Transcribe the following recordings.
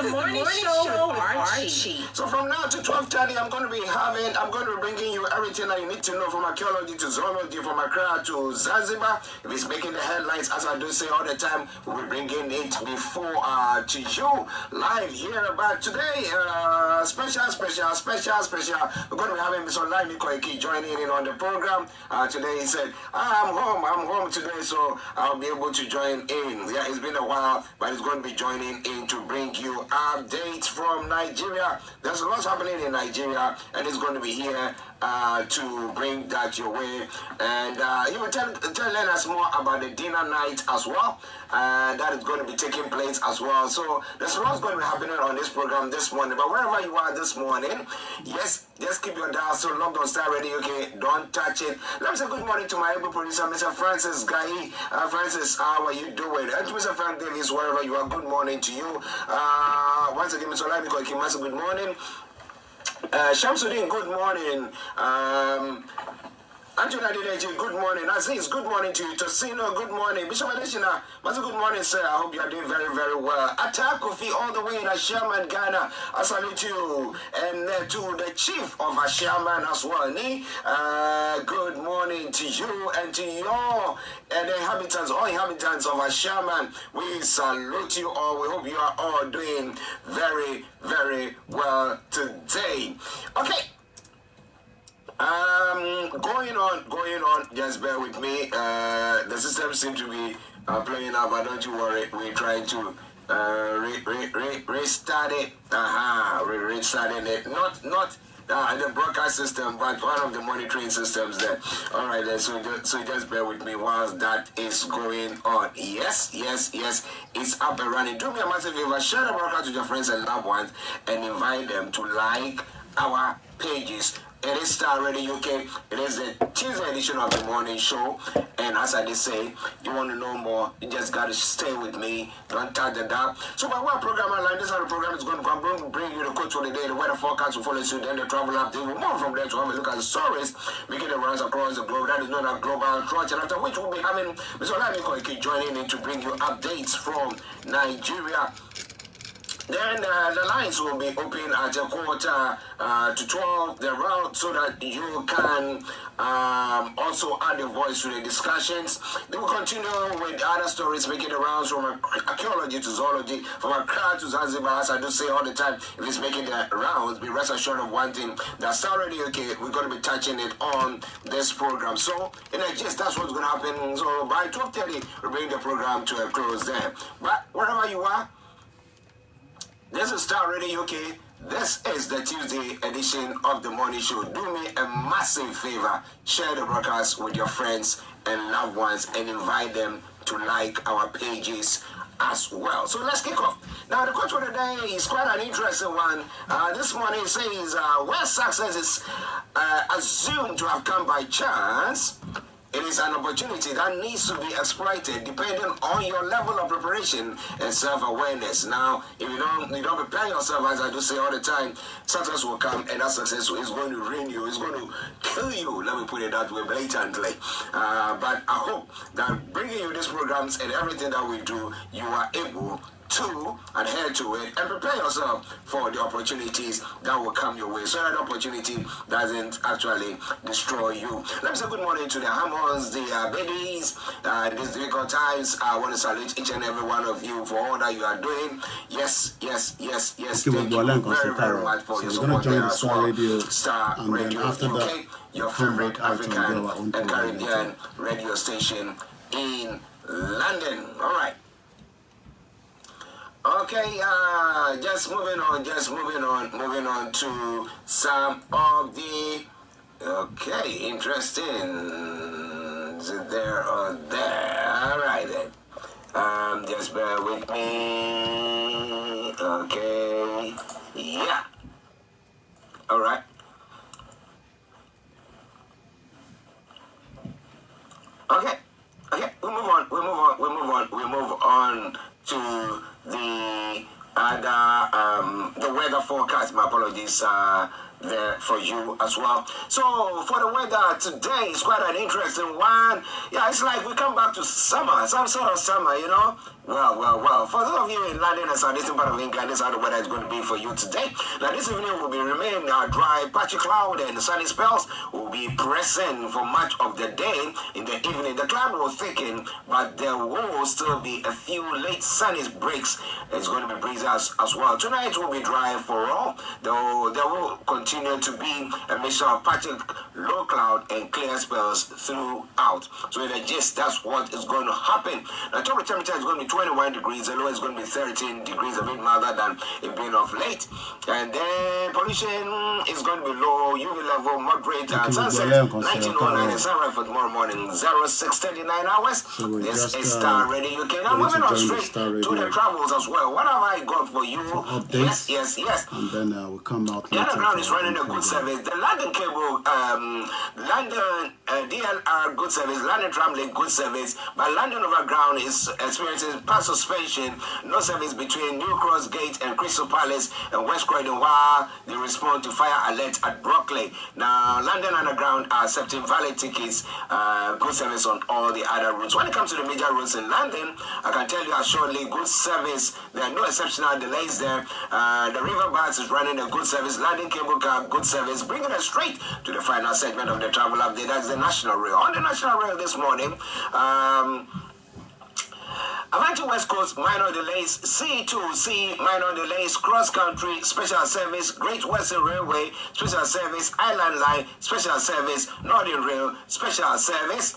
the morning show with Archie. So from now to 12:30, I'm going to be bringing you everything that you need to know from archaeology to zoology, from Accra to Zanzibar. If it's making the headlines, as I do say all the time, we'll be bringing it before to you live here. But today, special. We're going to be having Mr. Olayomi Koiki joining in on the program. Today he said, I'm home today, so I'll be able to join in. Yeah, it's been a while, but he's going to be joining in to bring you updates from Nigeria. There's lots happening in Nigeria, and he's going to be here to bring that your way. And he will tell us more about the dinner night as well. That is going to be taking place as well. So there's lots going to be happening on this program this morning. But wherever you are this morning, yes, just keep your dial so logged on Starr Radio, okay? Don't touch it. Let me say good morning to my able producer, Mr. Francis Guy. Francis, how are you doing? And to Mr. Frank Davis, wherever you are, good morning to you. Once again, Mr. Olayomi Koiki, good morning. Shamsuddin, good morning. Anthony Adedeji, good morning. Aziz, good morning to you. Tosino, good morning. Bishop Adeshina, good morning, sir. I hope you are doing very, very well. Attack Kofi all the way in Ashaman, Ghana. I salute you. And to the chief of Ashaman as well. Good morning to you and to your all inhabitants of Ashaman. We salute you all. We hope you are all doing very, very well today. Okay. Going on, just bear with me. The system seems to be playing up, but don't you worry. We're trying to restart it. Restarting it. Not the broadcast system, but one of the monitoring systems there. All right, then, so just bear with me whilst that is going on. Yes, it's up and running. Do me a massive favor, share the broadcast with your friends and loved ones, and invite them to like our pages. It is Starr Radio UK. It is the Tuesday edition of the morning show. And as I did say, you want to know more, you just got to stay with me. Don't touch the dial. So by one program online, this is how the program is going to come. Bring you the quote for the day, the weather forecast will follow suit, then the travel update. We'll move from there to have a look at the stories making the rounds across the globe. That is known as global crunch. And after which we'll be having Mr. Olayomi Koiki joining in to bring you updates from Nigeria. Then the lines will be open at 11:45 to 12, so that you can also add your voice to the discussions. They will continue with other stories making the rounds from archaeology to zoology, from Accra to Zanzibar. As I do say all the time, if it's making the rounds, be rest assured of one thing, that Starr Radio, okay, we're going to be touching it on this program. So, in a gist, that's what's going to happen. So, by 12:30, we'll bring the program to a close there. But wherever you are, this is Starr Radio UK. This is the Tuesday edition of the morning show. Do me a massive favor. Share the broadcast with your friends and loved ones and invite them to like our pages as well. So let's kick off. Now the quote for the day is quite an interesting one. This morning it says, where success is assumed to have come by chance, it is an opportunity that needs to be exploited depending on your level of preparation and self-awareness. Now, if you don't prepare yourself, as I do say all the time, success will come, and that success is going to ruin you. It's going to kill you. Let me put it that way blatantly. But I hope that bringing you these programs and everything that we do, you are able to adhere to it and prepare yourself for the opportunities that will come your way, so that opportunity doesn't actually destroy you. Let me say good morning to the Hammons, the babies, in these difficult times. I want to salute each and every one of you for all that you are doing. Yes. Thank you very much for your support there as well. Starr Radio UK, your favorite African and Caribbean radio station in London. All right. Okay, just moving on to some of the, okay, interesting, is it there or there? All right then, just bear with me, okay, yeah, all right. Okay, we move on to the other, the weather forecast. My apologies. there for you as well. So for the weather today, it's quite an interesting one. Yeah, it's like we come back to summer, some sort of summer, you know. Well. For those of you in London and southeastern part of England, this is how the weather is going to be for you today. Now, this evening will be remain dry, patchy cloud, and sunny spells will be present for much of the day. In the evening, the cloud will thicken, but there will still be a few late sunny breaks. It's going to be breezy as well. Tonight will be dry for all, though there will continue to be a mixture of patchy low cloud and clear spells throughout. So in the gist, that's what is going to happen. Now, temperature is going to be 21 degrees, the low is going to be 13 degrees, a bit milder than it been of late. And then pollution is going to be low, UV level moderate, and sunset 1909 and sunrise for tomorrow morning 06:39 hours. So this is Starr Radio UK. Now moving on straight to the travels as well. What have I got for you? For updates. Yes. And then we'll come out. The underground is running a good service. The London cable, London DLR good service, London Tramlink good service, but London Overground is experiencing past suspension, no service between New Cross Gate and Crystal Palace and West Croydon while they respond to fire alert at Brockley. Now, London Underground are accepting valid tickets, good service on all the other routes. When it comes to the major routes in London, I can tell you assuredly good service. There are no exceptional delays there. The River Bus is running a good service. London Cable Car, good service. Bringing us straight to the final segment of the travel update. That's the National Rail. On the National Rail this morning, Avanti West Coast, minor delays. C2C, minor delays. Cross Country, special service. Great Western Railway, special service. Island Line, special service. Northern Rail, special service.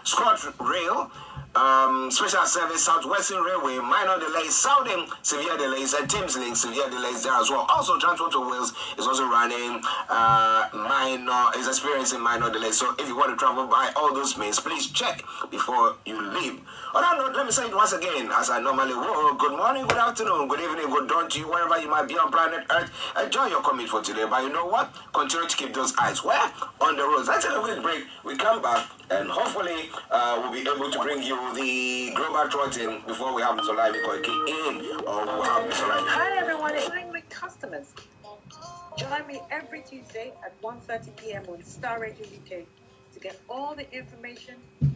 Scott Rail, special service. Southwestern Railway, minor delays. Southern, severe delays. And Thameslink, severe delays there as well. Also, Transport to Wales is also running is experiencing minor delays. So if you want to travel by all those means, please check before you leave. On that note, let me say it once again, as I normally will. Good morning, good afternoon, good evening, good dawn to you, wherever you might be on planet Earth. Enjoy your commute for today. But you know what? Continue to keep those eyes where? On the roads. Let's take a quick break. We come back and hopefully we'll be able to bring you the global trotting before we have Mr. Olayomi Koiki in, or we'll have Mr. Olayomi. Hi everyone, it's with customers. Join me every Tuesday at 1:30 p.m. on Starr Radio UK to get all the information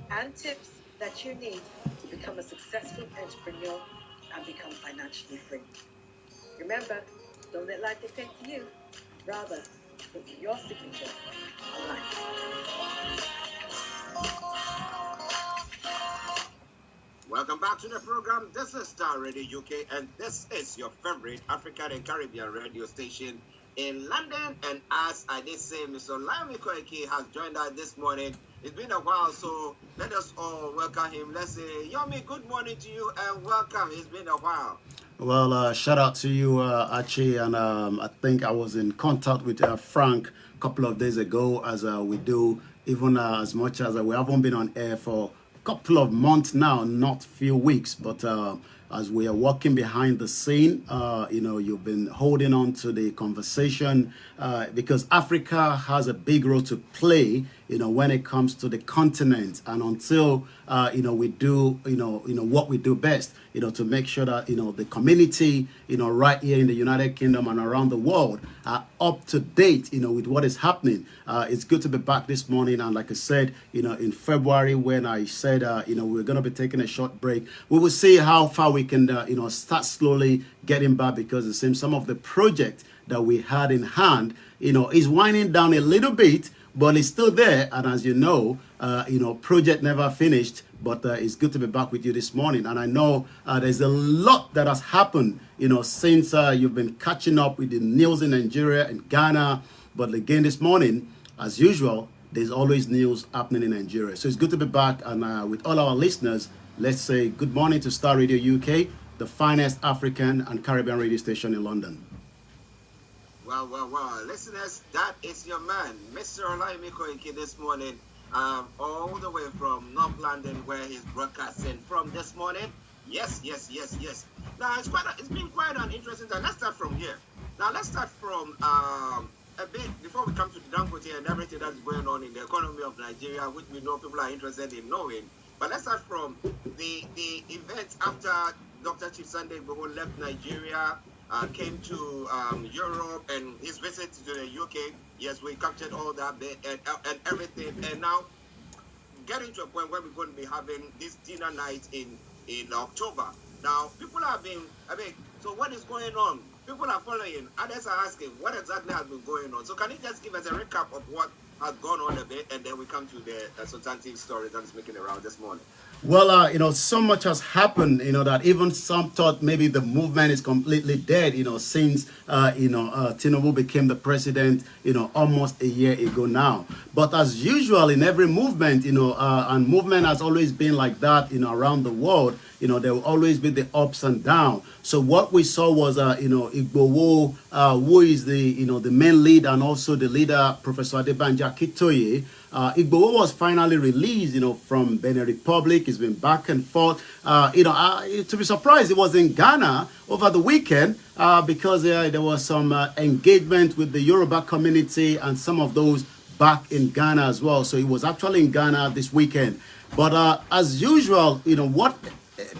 and tips that you need to become a successful entrepreneur and become financially free. Remember, don't let life dictate to you. Rather, put your signature on life. Welcome back to the program. This is Starr Radio UK, and this is your favorite African and Caribbean radio station in London. And as I did say, Mr. Olayomi Koiki has joined us this morning. It's been a while, so let us all welcome him. Let's say, Yomi, good morning to you and welcome. It's been a while. Well, shout out to you, Archie. And I think I was in contact with Frank a couple of days ago, as we do, even as much as we haven't been on air for a couple of months now, not few weeks, but as we are working behind the scene, you've been holding on to the conversation because Africa has a big role to play, when it comes to the continent. And until, we do, what we do best, to make sure that, the community, right here in the United Kingdom and around the world are up to date, with what is happening. It's good to be back this morning. And like I said, in February, when I said, we're going to be taking a short break, we will see how far we can, start slowly getting back, because it seems some of the project that we had in hand, is winding down a little bit, but it's still there. And as you know, project never finished, but it's good to be back with you this morning. And I know there's a lot that has happened, since you've been catching up with the news in Nigeria and Ghana. But again, this morning, as usual, there's always news happening in Nigeria. So it's good to be back. And with all our listeners, let's say good morning to Starr Radio UK, the finest African and Caribbean radio station in London. Well, listeners, that is your man, Mr. Olayomi Koiki, this morning, all the way from North London, where he's broadcasting from this morning. Yes. Now, it's been quite an interesting time. Let's start from here. Now, let's start from a bit, before we come to the Dangote and everything that's going on in the economy of Nigeria, which we know people are interested in knowing. But let's start from the events after Dr. Chief Sunday Igboho left Nigeria. came to Europe and his visit to the UK. Yes, we captured all that bit and everything. And now getting to a point where we're going to be having this dinner night in October. Now, people have been, so what is going on? People are following. Others are asking, what exactly has been going on? So can you just give us a recap of what has gone on a bit, and then we come to the substantive story that is making around this morning? Well, so much has happened, that even some thought maybe the movement is completely dead, since, Tinubu became the president, almost a year ago now. But as usual in every movement, and movement has always been like that, around the world, there will always be the ups and downs. So what we saw was, Igbowo, who is the main lead, and also the leader, Professor Adebanji Akintoye. Igbowo was finally released, from Benin Republic. He's been back and forth. To be surprised, it was in Ghana over the weekend because there was some engagement with the Yoruba community and some of those back in Ghana as well. So he was actually in Ghana this weekend. But as usual, what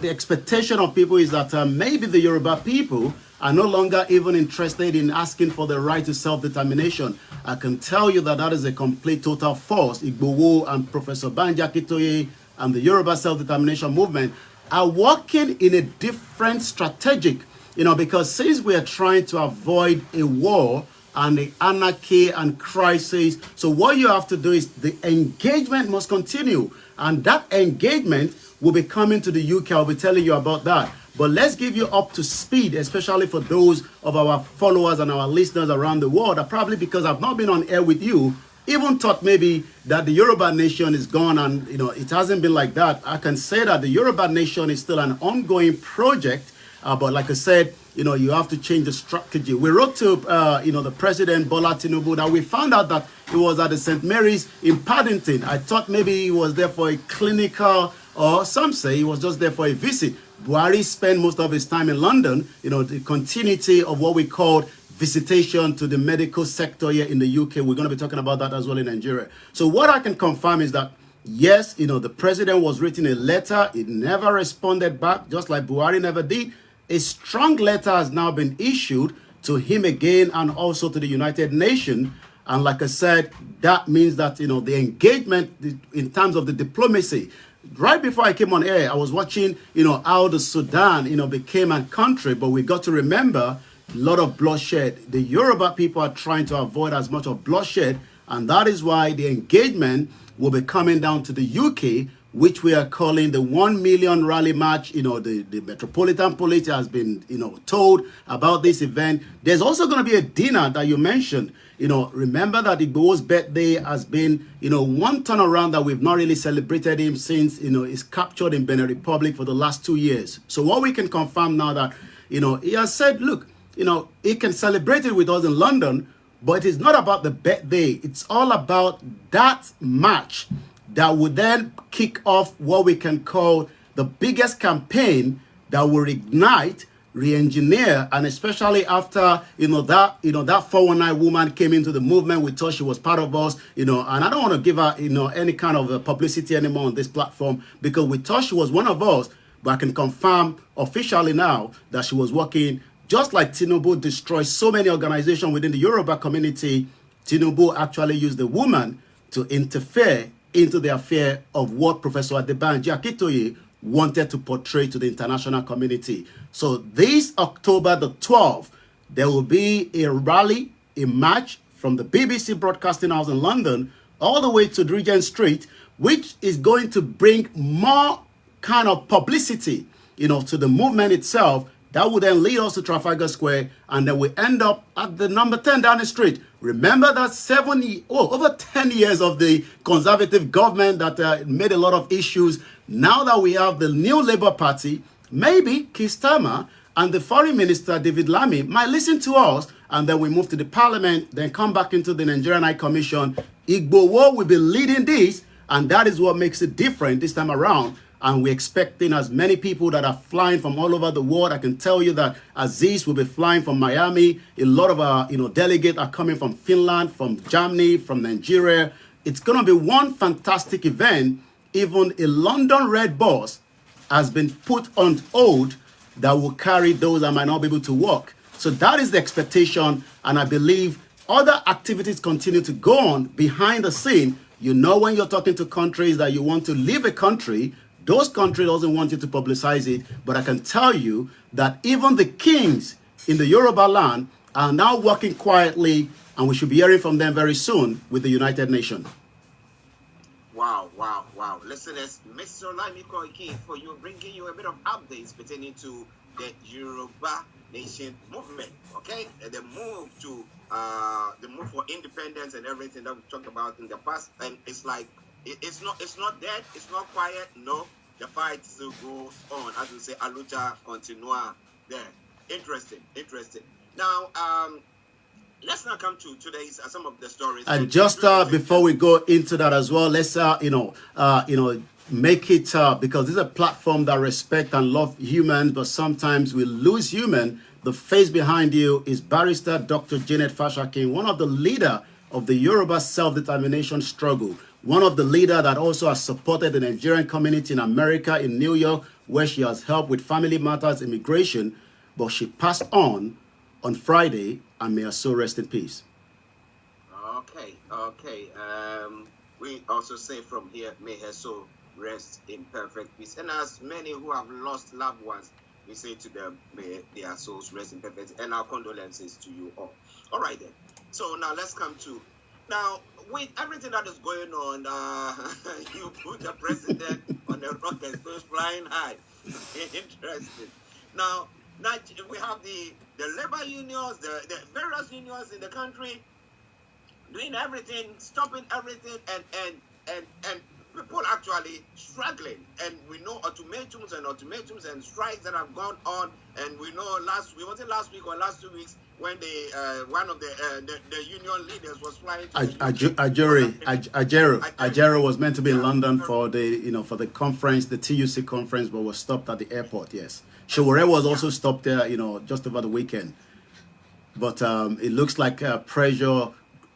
the expectation of people is that maybe the Yoruba people are no longer even interested in asking for the right to self-determination. I can tell you that that is a complete total false. Igbowo and Professor Banji Akintoye and the Yoruba self-determination movement are working in a different strategic, because since we are trying to avoid a war and the anarchy and crisis, so what you have to do is the engagement must continue, and that engagement will be coming to the UK. I'll be telling you about that. But let's give you up to speed, especially for those of our followers and our listeners around the world, that probably because I've not been on air with you, even thought maybe that the Yoruba nation is gone, and it hasn't been like that. I can say that the Yoruba nation is still an ongoing project, but like I said, you have to change the strategy. We wrote to the President Bola Tinubu that we found out that he was at the St. Mary's in Paddington. I thought maybe he was there for a clinical, or some say he was just there for a visit. Buhari spent most of his time in London, the continuity of what we call visitation to the medical sector here in the UK. We're going to be talking about that as well in Nigeria. So what I can confirm is that, yes, the president was written a letter. It never responded back, just like Buhari never did. A strong letter has now been issued to him again and also to the United Nations. And like I said, that means that, the engagement in terms of the diplomacy. Right before I came on air, I was watching, how the Sudan, became a country. But we got to remember a lot of bloodshed. The Yoruba people are trying to avoid as much of bloodshed. And that is why the engagement will be coming down to the UK, which we are calling the 1 million rally march. The Metropolitan Police has been, told about this event. There's also going to be a dinner that you mentioned. Remember that Igbowo's birthday has been, one turnaround that we've not really celebrated him since, he's captured in Benin Republic for the last 2 years. So what we can confirm now that, he has said, look, he can celebrate it with us in London, but it's not about the birthday. It's all about that march that would then kick off what we can call the biggest campaign that will ignite, re-engineer, and especially after that 419 woman came into the movement. We thought she was part of us, and I don't want to give her any kind of publicity anymore on this platform, because we thought she was one of us. But I can confirm officially now that she was working, just like Tinubu destroyed so many organizations within the Yoruba community. Tinubu actually used the woman to interfere into the affair of what Professor Adebanji Akintoye wanted to portray to the international community. So this October the 12th, there will be a rally, a march from the BBC Broadcasting House in London all the way to Regent Street, which is going to bring more kind of publicity, to the movement itself. That would then lead us to Trafalgar Square, and then we end up at the number 10 Downing Street. Remember that over 10 years of the conservative government that made a lot of issues. Now that we have the new Labour Party, maybe Keir Starmer and the Foreign Minister David Lammy might listen to us, and then we move to the Parliament, then come back into the Nigerian High Commission. Igbowo will be leading this, and that is what makes it different this time around. And we're expecting as many people that are flying from all over the world. I can tell you that Aziz will be flying from Miami. A lot of our, delegates are coming from Finland, from Germany, from Nigeria. It's going to be one fantastic event. Even a London Red Bus has been put on hold that will carry those that might not be able to walk. So that is the expectation, and I believe other activities continue to go on behind the scene. You know, when you're talking to countries that you want to leave a country, those countries doesn't want you to publicize it, but I can tell you that even the kings in the Yoruba land are now working quietly, and we should be hearing from them very soon with the United Nations. Wow, wow, wow. Listeners, Mr. Olayomi Koiki for you, bringing you a bit of updates pertaining to the Yoruba Nation movement, okay? And the move for independence and everything that we talked about in the past. And it's like, it's not dead, it's not quiet, no. The fight still goes on. As we say, a lucha continua there. Interesting. Now, let's now come to today's some of the stories. And just before we go into that as well, let's make it because this is a platform that respect and love humans, but sometimes we lose human. The face behind you is Barrister Dr. Janet Fashakin, one of the leader of the Yoruba self-determination struggle, one of the leader that also has supported the Nigerian community in America, in New York, where she has helped with family matters, immigration, but she passed on Friday, and may her soul rest in peace. Okay. We also say from here, may her soul rest in perfect peace. And as many who have lost loved ones, we say to them, may their souls rest in perfect peace. And our condolences to you all. All right then. So now let's come to, now with everything that is going on, you put the president on the rocket, so it's flying high. Interesting. Now we have the labor unions, the various unions in the country doing everything, stopping everything, and people actually struggling. And we know ultimatums and strikes that have gone on. And we know last week or last 2 weeks when one of the union leaders was flying to Ajero was meant to be in London for the conference, the TUC conference, but was stopped at the airport. Yes, Showore was also stopped there, just over the weekend. But it looks like pressure,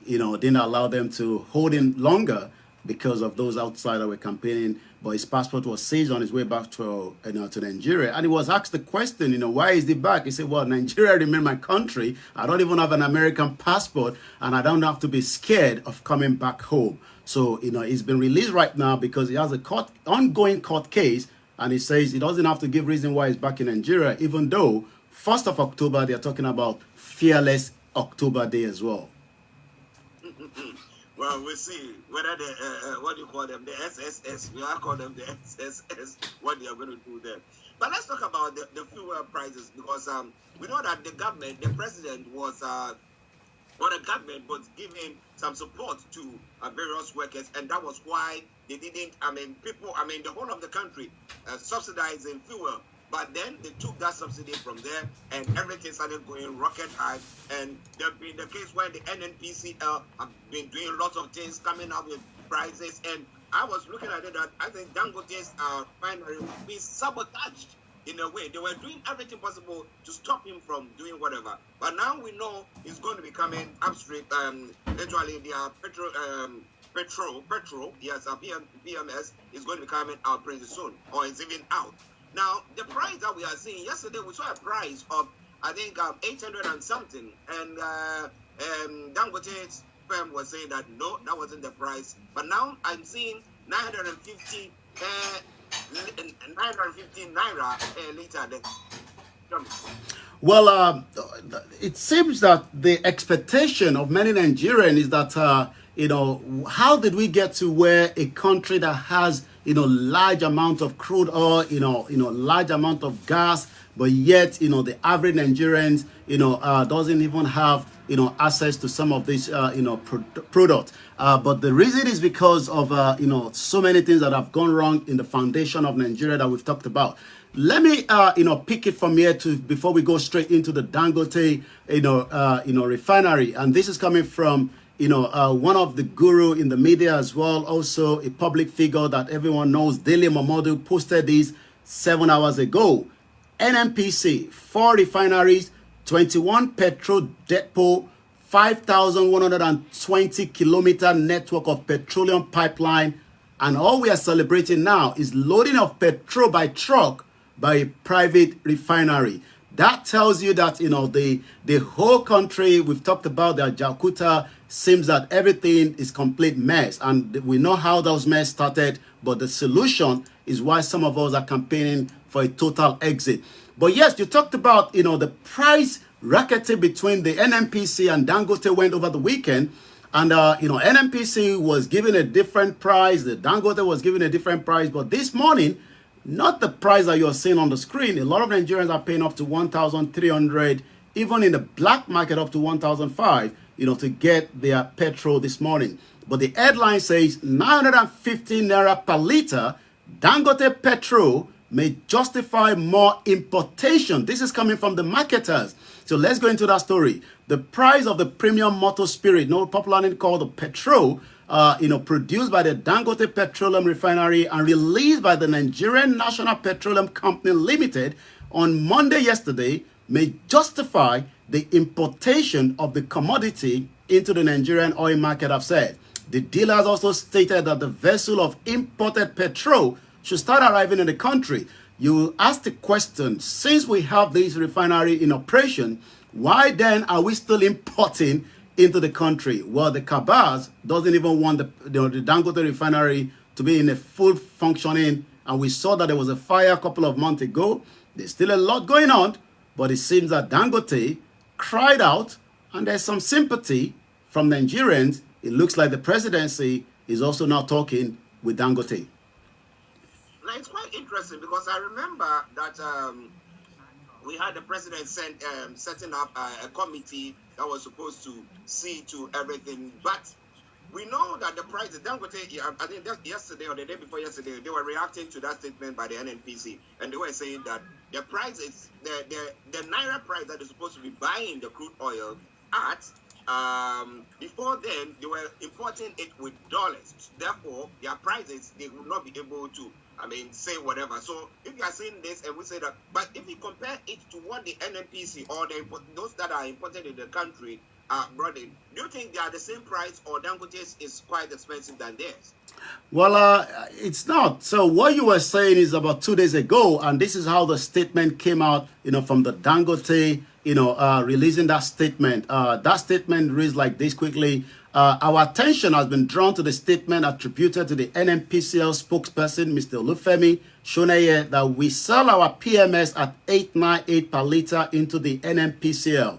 didn't allow them to hold him longer because of those outside that were campaigning. But his passport was seized on his way back to Nigeria. And he was asked the question, why is he back? He said, well, Nigeria remains my country. I don't even have an American passport, and I don't have to be scared of coming back home. So, he's been released right now because he has a ongoing court case. And he says he doesn't have to give reason why he's back in Nigeria, even though 1st of October, they're talking about Fearless October Day as well. Well, we'll see whether what do you call them, the SSS, we are calling them the SSS, what they are going to do there. But let's talk about the fuel prices, because we know that the president was giving some support to various workers, and that was why they didn't, the whole of the country subsidizing fuel. But then they took that subsidy from there, and everything started going rocket high. And there have been the case where the NNPCL have been doing lots of things, coming up with prices. And I was looking at it that I think Dangote's refinery would be sabotaged in a way. They were doing everything possible to stop him from doing whatever. But now we know he's going to be coming upstream. Literally, their petrol, yes, PMS is going to be coming out pretty soon, or it's even out. Now, the price that we are seeing, yesterday we saw a price of, I think, 800 and something. And Dangote's firm was saying that, no, that wasn't the price. But now I'm seeing 950 naira a liter. Well, it seems that the expectation of many Nigerians is that, how did we get to where a country that has, large amount of crude oil, large amount of gas, but yet, the average Nigerians, doesn't even have, access to some of these, products. But the reason is because of, so many things that have gone wrong in the foundation of Nigeria that we've talked about. Let me, pick it from here before we go straight into the Dangote, refinery. And this is coming from, one of the guru in the media as well, also a public figure that everyone knows, Dele Momodu, posted this 7 hours ago. NNPC, 4 refineries, 21 petrol depot, 5,120 kilometer network of petroleum pipeline. And all we are celebrating now is loading of petrol by truck by a private refinery. That tells you that, the whole country, we've talked about that Jakarta, seems that everything is complete mess. And we know how those mess started, but the solution is why some of us are campaigning for a total exit. But yes, you talked about, the price racketing between the NNPC and Dangote went over the weekend. And, NNPC was given a different price. The Dangote was given a different price. But this morning, not the price that you're seeing on the screen. A lot of Nigerians are paying up to 1,300, even in the black market up to 1,500, to get their petrol this morning. But the headline says 950 naira per liter. Dangote petrol may justify more importation. This is coming from the marketers. So let's go into that story. The price of the premium motor spirit, popularly called the petrol, produced by the Dangote Petroleum Refinery and released by the Nigerian National Petroleum Company Limited on Monday yesterday, may justify the importation of the commodity into the Nigerian oil market, I've said. The dealers also stated that the vessel of imported petrol should start arriving in the country. You ask the question, since we have this refinery in operation, why then are we still importing into the country? Well, the cabals doesn't even want the Dangote refinery to be in a full functioning, and we saw that there was a fire a couple of months ago. There's still a lot going on, but it seems that Dangote cried out, and there's some sympathy from Nigerians. It looks like the presidency is also now talking with Dangote. Now, it's quite interesting because I remember that we had the president setting up a committee that was supposed to see to everything. But we know that the price, the Dangote, I think that yesterday or the day before yesterday, they were reacting to that statement by the NNPC, and they were saying that the price is the naira price that is supposed to be buying the crude oil at. Before then, they were importing it with dollars. Therefore, their prices, they would not be able to, say whatever. So if you are saying this and we say that, but if you compare it to what the NNPC or those that are imported in the country are brought in, do you think they are the same price or Dangote's is quite expensive than theirs? Well, it's not. So what you were saying is about 2 days ago, and this is how the statement came out, from the Dangote, releasing that statement. That statement reads like this quickly. Our attention has been drawn to the statement attributed to the NNPCL spokesperson, Mr. Olufemi Shoneye, that we sell our PMS at 898 per liter into the NNPCL.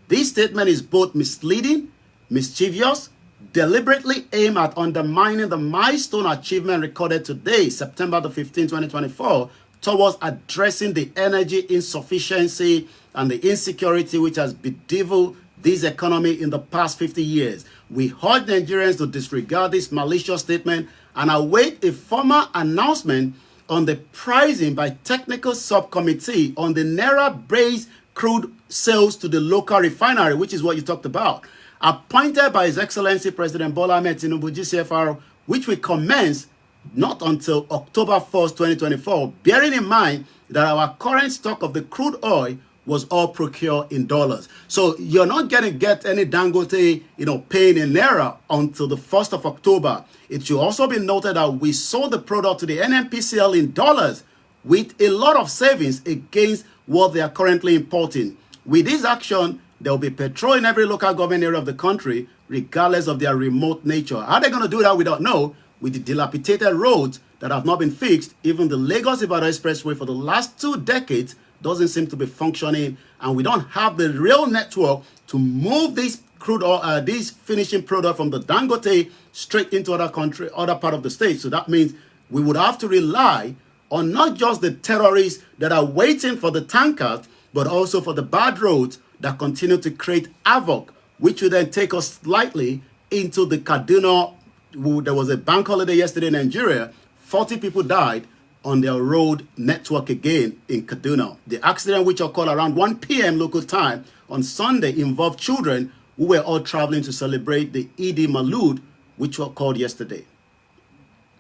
This statement is both misleading, mischievous, deliberately aimed at undermining the milestone achievement recorded today, September the 15th, 2024, towards addressing the energy insufficiency and the insecurity which has bedeviled this economy in the past 50 years. We urge Nigerians to disregard this malicious statement and await a formal announcement on the pricing by technical subcommittee on the Naira-based crude sales to the local refinery, which is what you talked about, appointed by His Excellency President Bola Ahmed Tinubu, GCFR, which will commence not until October 1st, 2024, bearing in mind that our current stock of the crude oil was all procured in dollars. So you're not going to get any Dangote, paying in Naira until the 1st of October. It should also be noted that we sold the product to the NNPCL in dollars with a lot of savings against what they are currently importing. With this action, there will be petrol in every local government area of the country, regardless of their remote nature. How are they going to do that? We don't know. With the dilapidated roads that have not been fixed, even the Lagos-Ibadan Expressway for the last 2 decades doesn't seem to be functioning, and we don't have the real network to move this crude oil, this finishing product from the Dangote straight into other part of the state. So that means we would have to rely on not just the terrorists that are waiting for the tankers, but also for the bad roads that continue to create havoc, which will then take us slightly into the Kaduna. There was a bank holiday yesterday in Nigeria. 40 people died on their road network again in Kaduna. The accident, which occurred around 1 p.m. local time on Sunday, involved children who were all traveling to celebrate the Eid Malud, which was called yesterday.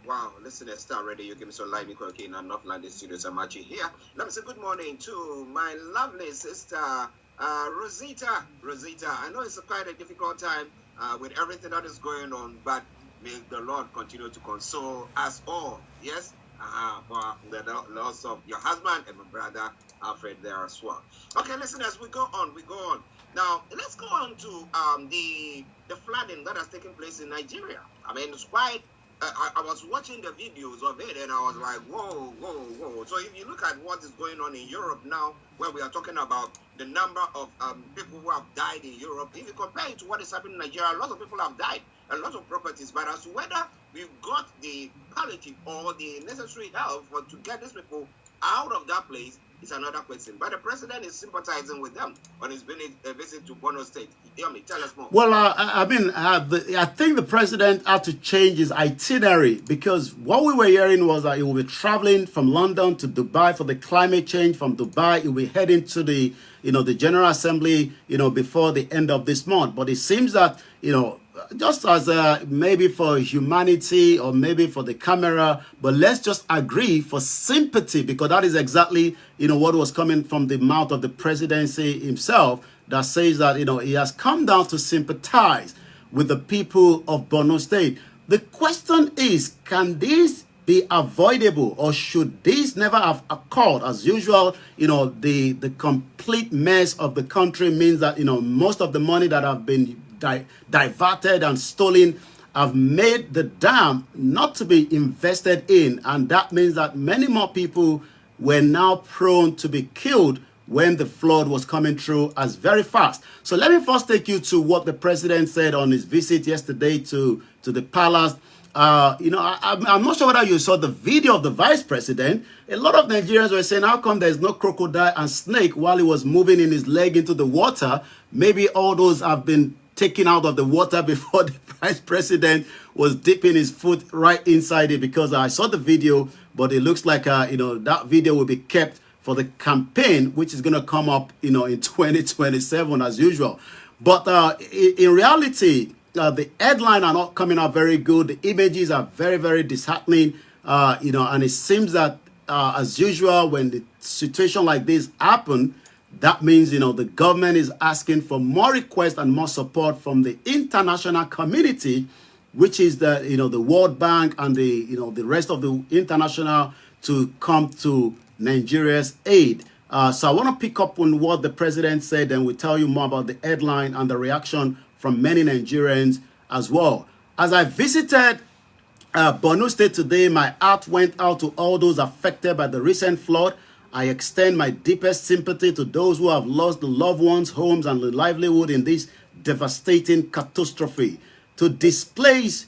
Wow, listen to Starr Radio. You give me some live Koiki in North London Studios. I'm Archie here. Let me say good morning to my lovely sister, Rosita. Rosita, I know it's quite a difficult time with everything that is going on, but may the Lord continue to console us all. Yes? For the loss of your husband and my brother, Alfred there as well. Okay, listeners, we go on. Now, let's go on to the flooding that has taken place in Nigeria. I mean, it's quite... I was watching the videos of it and I was like, whoa. So if you look at what is going on in Europe now, where we are talking about the number of people who have died in Europe, if you compare it to what is happening in Nigeria, a lot of people have died, a lot of properties. But as to whether we've got the palliative or the necessary help to get these people out of that place, is another question. But the president is sympathizing with them on his visit to Borno State. Tell us more. Well, I think the president had to change his itinerary, because what we were hearing was that he will be traveling from London to Dubai for the climate change. From Dubai, he will be heading to the General Assembly, before the end of this month. But it seems that, just as maybe for humanity or maybe for the camera, but let's just agree for sympathy, because that is exactly, what was coming from the mouth of the presidency himself, that says that, he has come down to sympathize with the people of Borno State. The question is, can this be avoidable, or should this never have occurred? As usual, the complete mess of the country means that, most of the money that have been diverted and stolen have made the dam not to be invested in, and that means that many more people were now prone to be killed when the flood was coming through as very fast. So let me first take you to what the president said on his visit yesterday to the palace. I'm not sure whether you saw the video of the vice president. A lot of Nigerians were saying, how come there's no crocodile and snake while he was moving in his leg into the water? Maybe all those have been taken out of the water before the vice president was dipping his foot right inside it, because I saw the video, but it looks like, that video will be kept for the campaign, which is going to come up, in 2027 as usual. But in reality, the headline are not coming out very good. The images are very, very disheartening, and it seems that, as usual, when the situation like this happen, that means, the government is asking for more requests and more support from the international community, which is the World Bank and the rest of the international, to come to Nigeria's aid. So I want to pick up on what the president said, and we'll tell you more about the headline and the reaction from many Nigerians as well. As I visited Borno State today, my heart went out to all those affected by the recent flood. I extend my deepest sympathy to those who have lost the loved ones, homes, and the livelihood in this devastating catastrophe. To displaced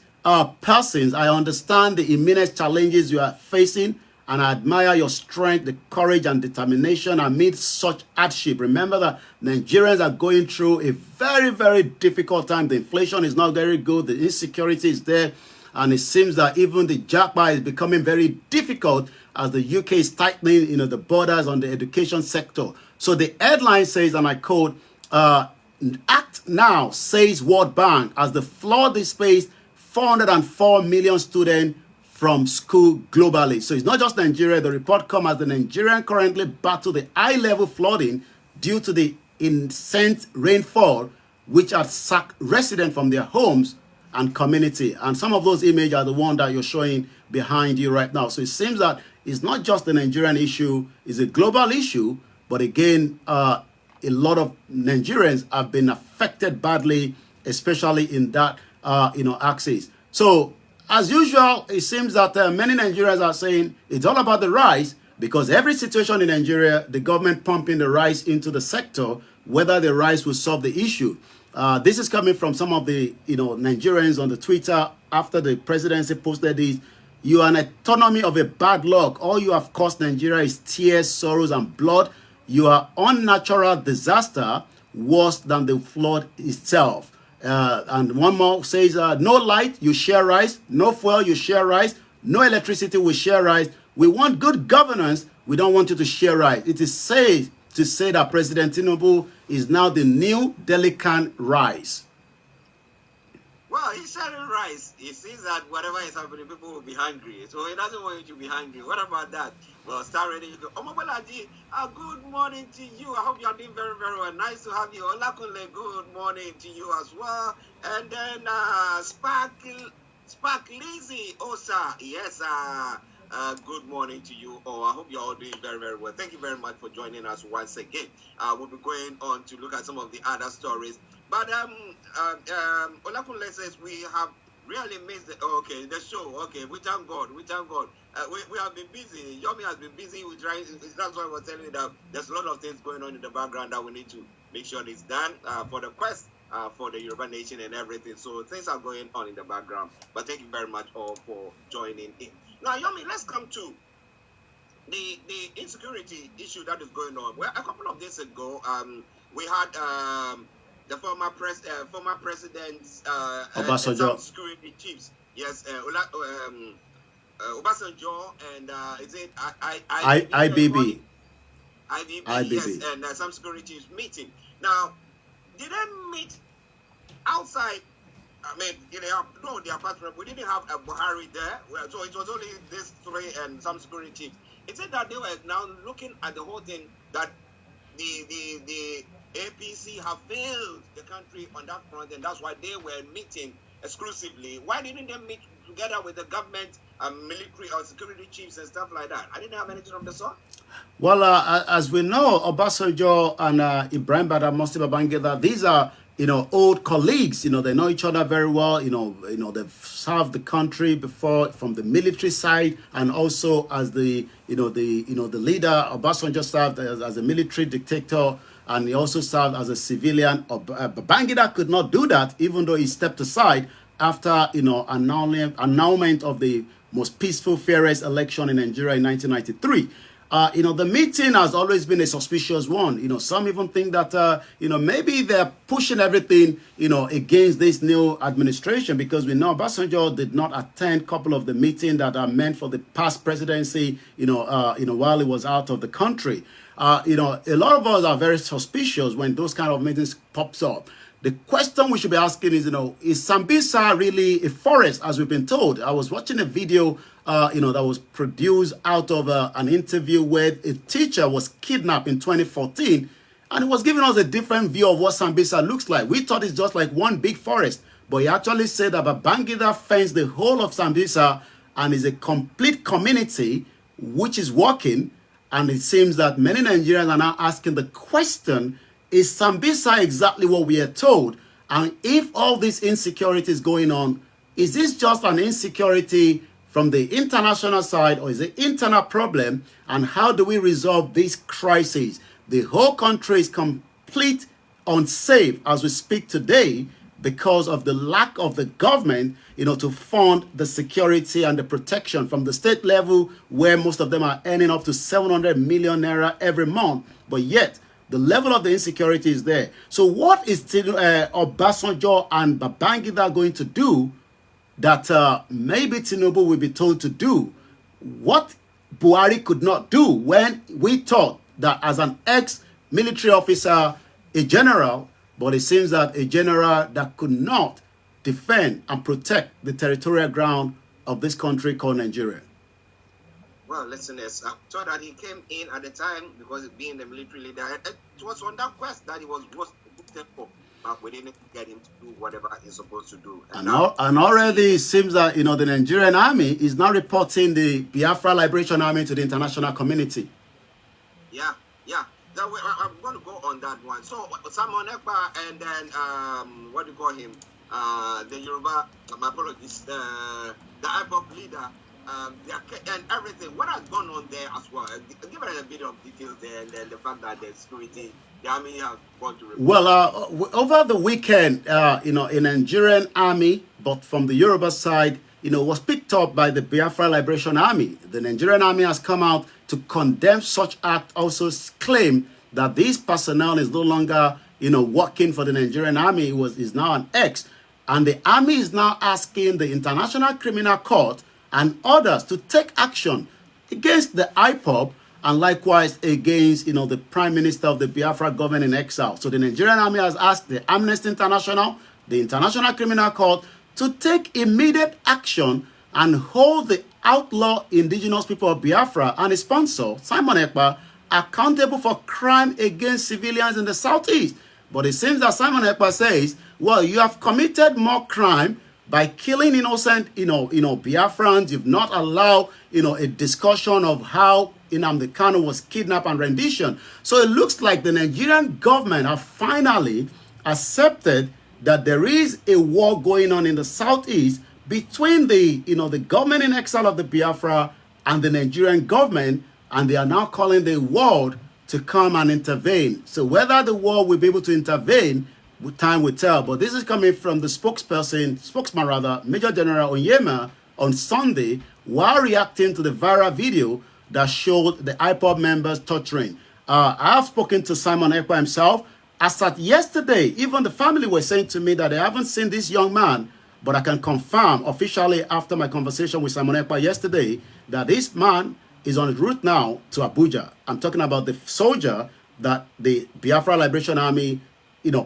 persons, I understand the immense challenges you are facing, and I admire your strength, the courage, and determination amid such hardship. Remember that Nigerians are going through a very, very difficult time. The inflation is not very good. The insecurity is there. And it seems that even the jackpot is becoming very difficult as the UK is tightening, the borders on the education sector. So the headline says, and I quote, act now, says World Bank, as the flood displaced 404 million students from school globally. So it's not just Nigeria. The report comes as the Nigerian currently battle the high-level flooding due to the incessant rainfall, which has sacked residents from their homes and community. And some of those images are the one that you're showing behind you right now. So it seems that it's not just a Nigerian issue, it's a global issue. But again, a lot of Nigerians have been affected badly, especially in that, axis. So as usual, it seems that many Nigerians are saying it's all about the rice, because every situation in Nigeria, the government pumping the rice into the sector, whether the rice will solve the issue. This is coming from some of the Nigerians on the Twitter after the presidency posted this. You are an autonomy of a bad luck. All you have caused Nigeria is tears, sorrows, and blood. You are unnatural disaster, worse than the flood itself. And one more says, no light, you share rice. No fuel, you share rice. No electricity, we share rice. We want good governance. We don't want you to share rice. It is safe to say that President Tinubu is now the new Delican rice. Well, he's selling rice. He sees that whatever is happening, people will be hungry. So he doesn't want you to be hungry. What about that? Well, Starr ready to go. Omobolaji, good morning to you. I hope you are doing very, very well. Nice to have you. OLAKUNLE, good morning to you as well. And then Spark Lizzie Osa. Yes, Good morning to you all. I hope you're all doing very, very well. Thank you very much for joining us once again. We'll be going on to look at some of the other stories. But Olakunle says we have really missed the show. Okay, we thank God. We thank God. We have been busy. Yomi has been busy with trying. That's why I was telling you that there's a lot of things going on in the background that we need to make sure it's done for the quest. For the Yoruba nation and everything. So things are going on in the background. But thank you very much all for joining in. Now, Yomi, let's come to the insecurity issue that is going on. Well, a couple of days ago, we had the former president's Obasanjo security chiefs. Yes, Obasanjo and is it IBB. IBB, yes, and some security chiefs meeting. Now, did they meet outside? I mean, the apartment. We didn't have a Buhari there, so it was only these three and some security chiefs. It said that they were now looking at the whole thing that the APC have failed the country on that front, and that's why they were meeting exclusively. Why didn't they meet together with the government, military or security chiefs and stuff like that? I didn't have anything of the sort. Well, as we know, Obasanjo and Ibrahim Badamasi Babangida, these are old colleagues. They know each other very well. They've served the country before from the military side, and also as the leader. Obasanjo served as a military dictator, and he also served as a civilian. Babangida could not do that, even though he stepped aside after annulment of the most peaceful, fairest election in Nigeria in 1993. The meeting has always been a suspicious one. Some even think that, maybe they're pushing everything, against this new administration, because we know Obasanjo did not attend a couple of the meetings that are meant for the past presidency, while he was out of the country. A lot of us are very suspicious when those kind of meetings pops up. The question we should be asking is, is Sambisa really a forest, as we've been told? I was watching a video, that was produced out of an interview where a teacher was kidnapped in 2014, and he was giving us a different view of what Sambisa looks like. We thought it's just like one big forest, but he actually said that Babangida fenced the whole of Sambisa and is a complete community which is working. And it seems that many Nigerians are now asking the question, is Sambisa exactly what we are told? And if all this insecurity is going on, is this just an insecurity from the international side, or is it an internal problem? And how do we resolve this crisis? The whole country is complete unsafe as we speak today because of the lack of the government, to fund the security and the protection from the state level, where most of them are earning up to 700 million naira every month. But yet, the level of the insecurity is there. So what is Obasanjo and Babangida going to do that maybe Tinubu will be told to do? What Buhari could not do, when we thought that as an ex-military officer, a general, but it seems that a general that could not defend and protect the territorial ground of this country called Nigeria. Well, listeners, I thought that he came in at the time because being the military leader, it was on that quest that he was booked for. But we didn't get him to do whatever he's supposed to do. And already it seems that, the Nigerian army is now reporting the Biafra Liberation Army to the international community. Yeah. I'm going to go on that one. So, Simon Ekpa and then, what do you call him? The Yoruba, my apologies, the IPOP leader, and everything. What has gone on there as well? Give us a bit of details there, and then the fact that the security, the army have gone to report. Well, over the weekend, a Nigerian army, but from the Yoruba side, was picked up by the Biafra Liberation Army. The Nigerian army has come out to condemn such act, also claim that this personnel is no longer, working for the Nigerian army. Is now an ex. And the army is now asking the International Criminal Court and others to take action against the IPOB, and likewise against, the Prime Minister of the Biafra government in exile. So the Nigerian army has asked the Amnesty International, the International Criminal Court, to take immediate action and hold the outlaw indigenous people of Biafra and his sponsor, Simon Ekpa, accountable for crime against civilians in the southeast. But it seems that Simon Ekpa says, well, you have committed more crime by killing innocent, Biafrans. You've not allowed, a discussion of how Nnamdi Kanu was kidnapped and rendition. So it looks like the Nigerian government have finally accepted that there is a war going on in the southeast between the government in exile of the Biafra and the Nigerian government, and they are now calling the world to come and intervene. So whether the world will be able to intervene, time will tell. But this is coming from the spokesman, Major General Onyema, on Sunday, while reacting to the viral video that showed the IPOB members torturing. I have spoken to Simon Ekpa himself. As at yesterday, even the family were saying to me that they haven't seen this young man, but I can confirm officially after my conversation with Simon Ekpa yesterday that this man is on route now to Abuja. I'm talking about the soldier that the Biafra Liberation Army,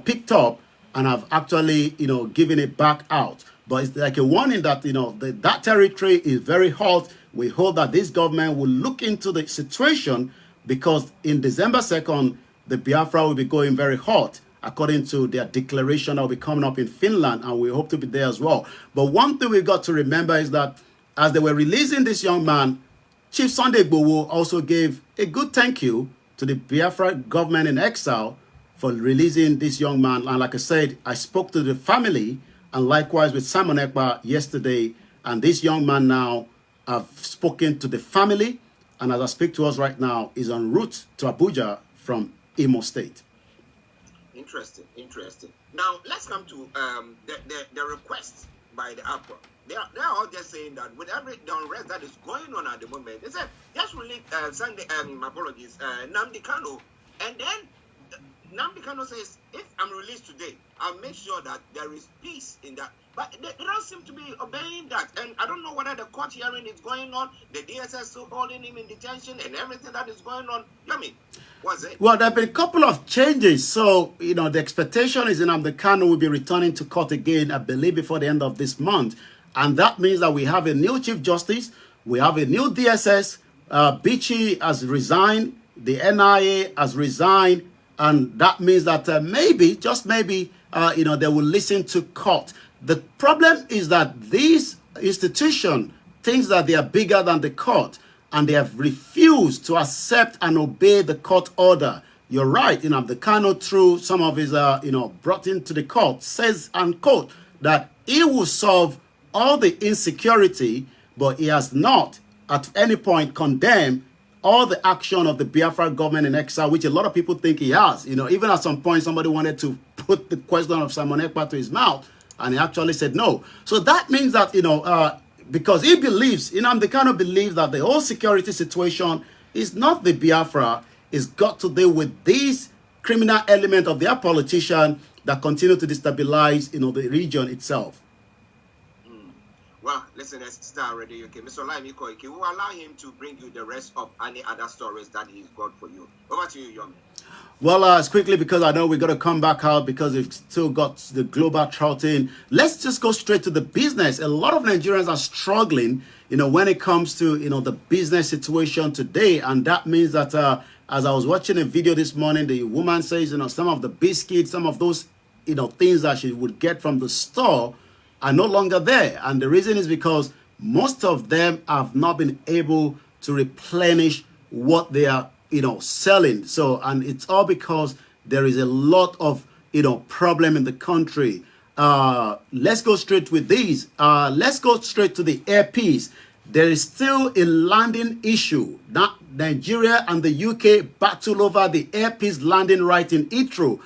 picked up and have actually, given it back out. But it's like a warning that, that territory is very hot. We hope that this government will look into the situation, because in December 2nd, the Biafra will be going very hot, according to their declaration that will be coming up in Finland, and we hope to be there as well. But one thing we've got to remember is that as they were releasing this young man, Chief Sunday Igboho also gave a good thank you to the Biafra government in exile for releasing this young man. And like I said, I spoke to the family and likewise with Simon Ekpa yesterday, and this young man now have spoken to the family, and as I speak to us right now, is en route to Abuja from Imo State. Interesting. Now let's come to the request by the APRA. They are all just saying that with the unrest that is going on at the moment, they said just release Sunday, Nnamdi Kanu, and then Nnamdi Kanu says, if I'm released today, I'll make sure that there is peace in that. But they don't seem to be obeying that. And I don't know whether the court hearing is going on, the DSS still holding him in detention, and everything that is going on. What's it? Well, there have been a couple of changes. So, the expectation is Nnamdi Kanu will be returning to court again, I believe, before the end of this month. And that means that we have a new Chief Justice, we have a new DSS, Bichi has resigned, the NIA has resigned, and that means that maybe, just maybe, they will listen to court. The problem is that these institutions think that they are bigger than the court, and they have refused to accept and obey the court order. You're right, the Kanu, through some of his, brought into the court, says, and quote, that he will solve all the insecurity, but he has not at any point condemned all the action of the Biafra government in exile, which a lot of people think he has. Even at some point, somebody wanted to put the question of Simon Ekpa to his mouth, and he actually said no. So that means that, because he believes, Nnamdi Kanu believes that the whole security situation is not the Biafra, it's got to deal with these criminal element of their politician that continue to destabilize, the region itself. Well, listen, as Starr Radio UK, Mr. Olayomi Koiki, we will allow him to bring you the rest of any other stories that he's got for you. Over to you, Yomi. Well, as quickly, because I know we're going to come back out because we've still got the global trouting. Let's just go straight to the business. A lot of Nigerians are struggling, when it comes to, the business situation today. And that means that as I was watching a video this morning, the woman says, some of the biscuits, some of those, things that she would get from the store are no longer there. And the reason is because most of them have not been able to replenish what they are, selling. So, and it's all because there is a lot of, problem in the country. Let's go straight with these. Let's go straight to the airpiece. There is still a landing issue. That Nigeria and the UK battle over the airpiece landing right in Heathrow.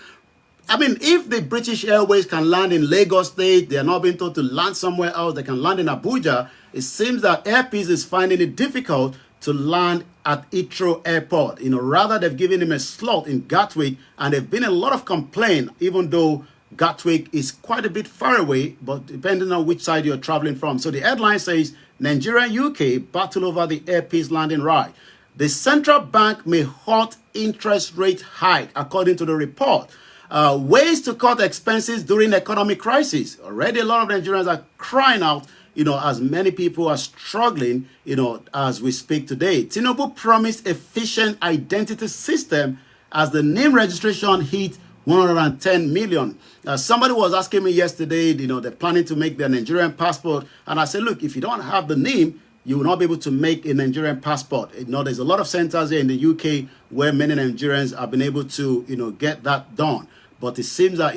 I mean, if the British Airways can land in Lagos State, they are not being told to land somewhere else, they can land in Abuja. It seems that Airpeace is finding it difficult to land at Heathrow Airport. Rather they've given him a slot in Gatwick, and there's been a lot of complaint, even though Gatwick is quite a bit far away, but depending on which side you're traveling from. So the headline says, Nigeria and UK battle over the Airpeace landing right. The central bank may halt interest rate hike, according to the report. Ways to cut expenses during economic crisis. Already a lot of Nigerians are crying out, as many people are struggling, as we speak today. Tinubu promised efficient identity system as the name registration hit 110 million. Somebody was asking me yesterday, they're planning to make their Nigerian passport. And I said, look, if you don't have the name, you will not be able to make a Nigerian passport. There's a lot of centers here in the UK where many Nigerians have been able to, get that done. But it seems that,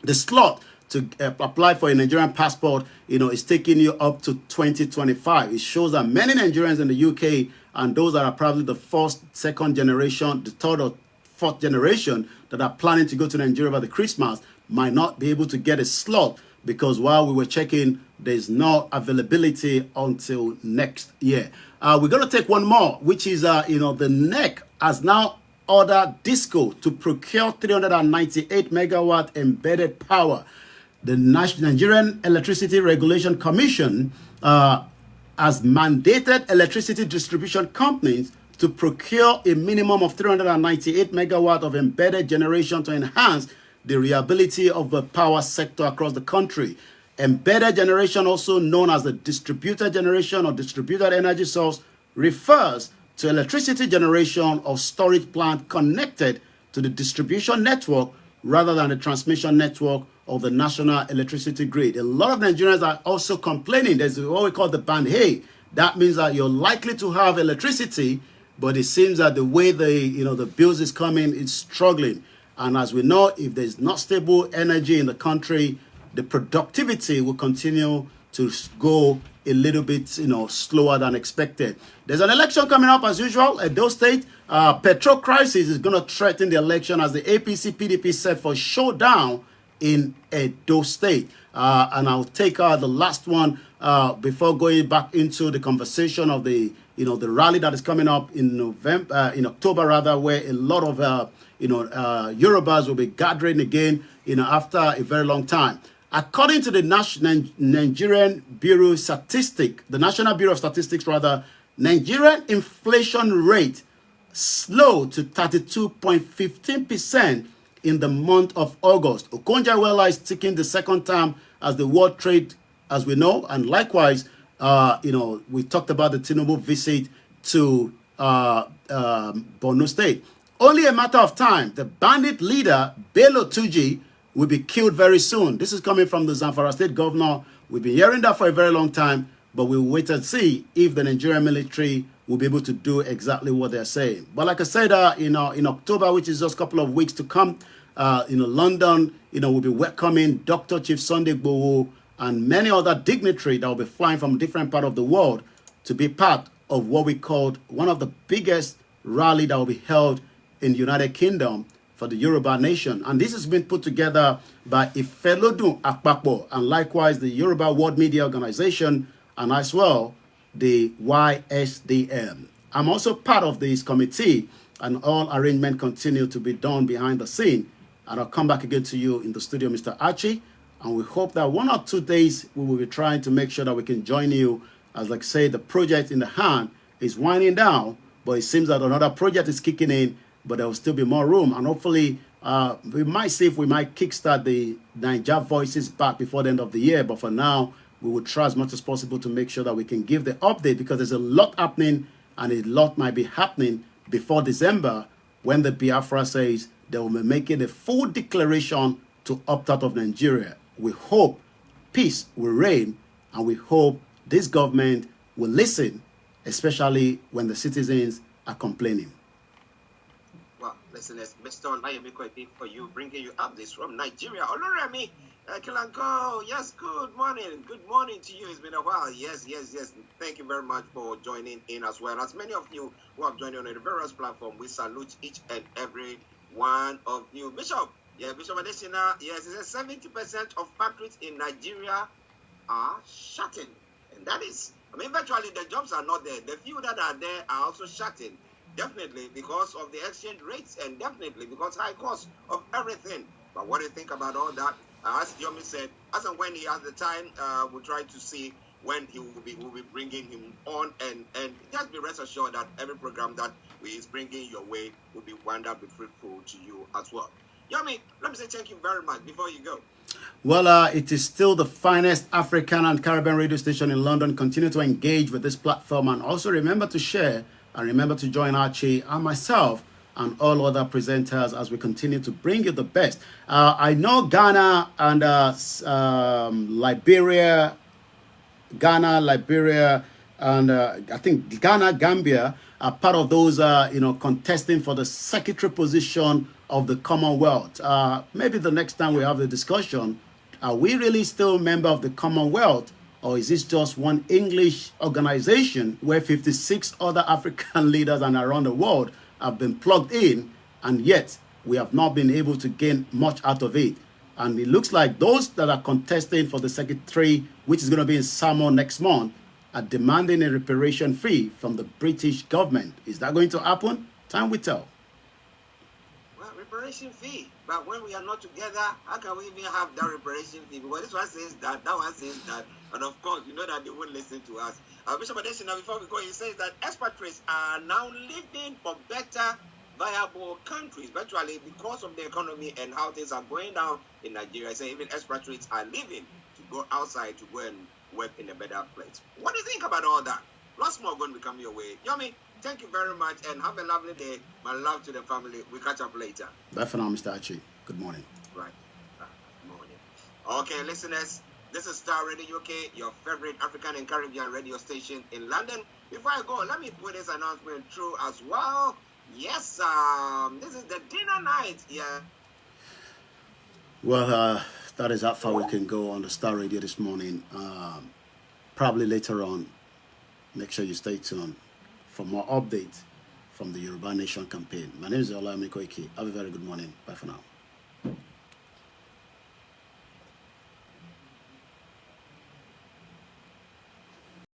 the slot to apply for a Nigerian passport, is taking you up to 2025. It shows that many Nigerians in the UK and those that are probably the first, second generation, the third or fourth generation that are planning to go to Nigeria over the Christmas might not be able to get a slot because while we were checking, there's no availability until next year. We're going to take one more, which is, the NEC has now ordered DISCO to procure 398 megawatt embedded power. The Nigerian Electricity Regulation Commission has mandated electricity distribution companies to procure a minimum of 398 megawatt of embedded generation to enhance the reliability of the power sector across the country. Embedded generation, also known as the distributed generation or distributed energy source, refers to electricity generation of storage plant connected to the distribution network rather than the transmission network of the national electricity grid. A lot of Nigerians are also complaining. There's what we call the band hey. That means that you're likely to have electricity, but it seems that the way the bills is coming, it's struggling. And as we know, if there's not stable energy in the country, the productivity will continue to go a little bit, slower than expected. There's an election coming up as usual at Edo State. Petrol crisis is going to threaten the election as the APC PDP set for showdown in Edo State. And I'll take the last one before going back into the conversation of the rally that is coming up in October rather, where a lot of Yorubas will be gathering again, after a very long time. According to the Nigerian Bureau of Statistics, the National Bureau of Statistics rather, Nigerian inflation rate slowed to 32.15% in the month of August. Okonjo-Iweala is taking the second term as the World Trade, as we know, and likewise, we talked about the Tinubu visit to Borno State. Only a matter of time, the bandit leader, Bello Tuji, will be killed very soon. This is coming from the Zamfara State governor. We've been hearing that for a very long time, but we'll wait and see if the Nigerian military will be able to do exactly what they're saying. But like I said, in October, which is just a couple of weeks to come, London, we'll be welcoming Dr. Chief Sunday Igboho and many other dignitaries that will be flying from different parts of the world to be part of what we called one of the biggest rally that will be held in the United Kingdom for the Yoruba nation. And this has been put together by Ifelodun Akpapo and likewise the Yoruba World Media Organization and as well the YSDM. I'm also part of this committee and all arrangements continue to be done behind the scene. And I'll come back again to you in the studio, Mr. Archie. And we hope that 1 or 2 days we will be trying to make sure that we can join you. As like I say, the project in the hand is winding down, but it seems that another project is kicking in, but there will still be more room. And hopefully, we might see if we might kickstart the Niger Voices back before the end of the year. But for now, we will try as much as possible to make sure that we can give the update because there's a lot happening and a lot might be happening before December when the Biafra says they will be making a full declaration to opt out of Nigeria. We hope peace will reign and we hope this government will listen, especially when the citizens are complaining. Well, listeners, Mr. Olayomi Koiki for you, bringing you updates from Nigeria. Oloremi Kilanko, yes, good morning. Good morning to you. It's been a while. Yes. Thank you very much for joining in as well. As many of you who have joined on the various platforms, we salute each and every one of you. Bishop Adesina, yes, it says 70% of factories in Nigeria are shutting. And that is, virtually the jobs are not there. The few that are there are also shutting. Definitely because of the exchange rates and definitely because high cost of everything. But what do you think about all that? As Yomi said, as and when he has the time, we'll try to see when we'll be bringing him on. And just be rest assured that every program that is bringing your way will be wonderfully fruitful to you as well. Yomi, let me say thank you very much before you go. Well, it is still the finest African and Caribbean radio station in London. Continue to engage with this platform and also remember to share and remember to join Archie and myself and all other presenters as we continue to bring you the best. I know Ghana and Liberia, and I think Ghana, Gambia are part of those, contesting for the secretary position of the Commonwealth. Maybe the next time we have the discussion, are we really still a member of the Commonwealth, or is this just one English organization where 56 other African leaders and around the world have been plugged in, and yet we have not been able to gain much out of it? And it looks like those that are contesting for the secretary, which is going to be in Samoa next month, are demanding a reparation fee from the British government. Is that going to happen? Time will tell. Well, reparation fee. But when we are not together, how can we even have that reparation fee? Because this one says that one says that. And of course, you know that they won't listen to us. Bishop Adesina, before we go, he says that expatriates are now living for better, viable countries, virtually because of the economy and how things are going down in Nigeria. So even expatriates are leaving to go outside to go and work in a better place. What do you think about all that? Lots more going to come your way. Yomi, thank you very much and have a lovely day. My love to the family. We catch up later. Bye for now, Mr. Archie. Good morning. Right. Good morning. Okay, listeners, this is Starr Radio UK, your favorite African and Caribbean radio station in London. Before I go, let me put this announcement through as well. Yes, this is the dinner night. Yeah. Well, that is how far we can go on the Starr Radio this morning. Probably later on, make sure you stay tuned for more updates from the Yoruba Nation campaign. My name is Olayomi Koiki. Have a very good morning. Bye for now.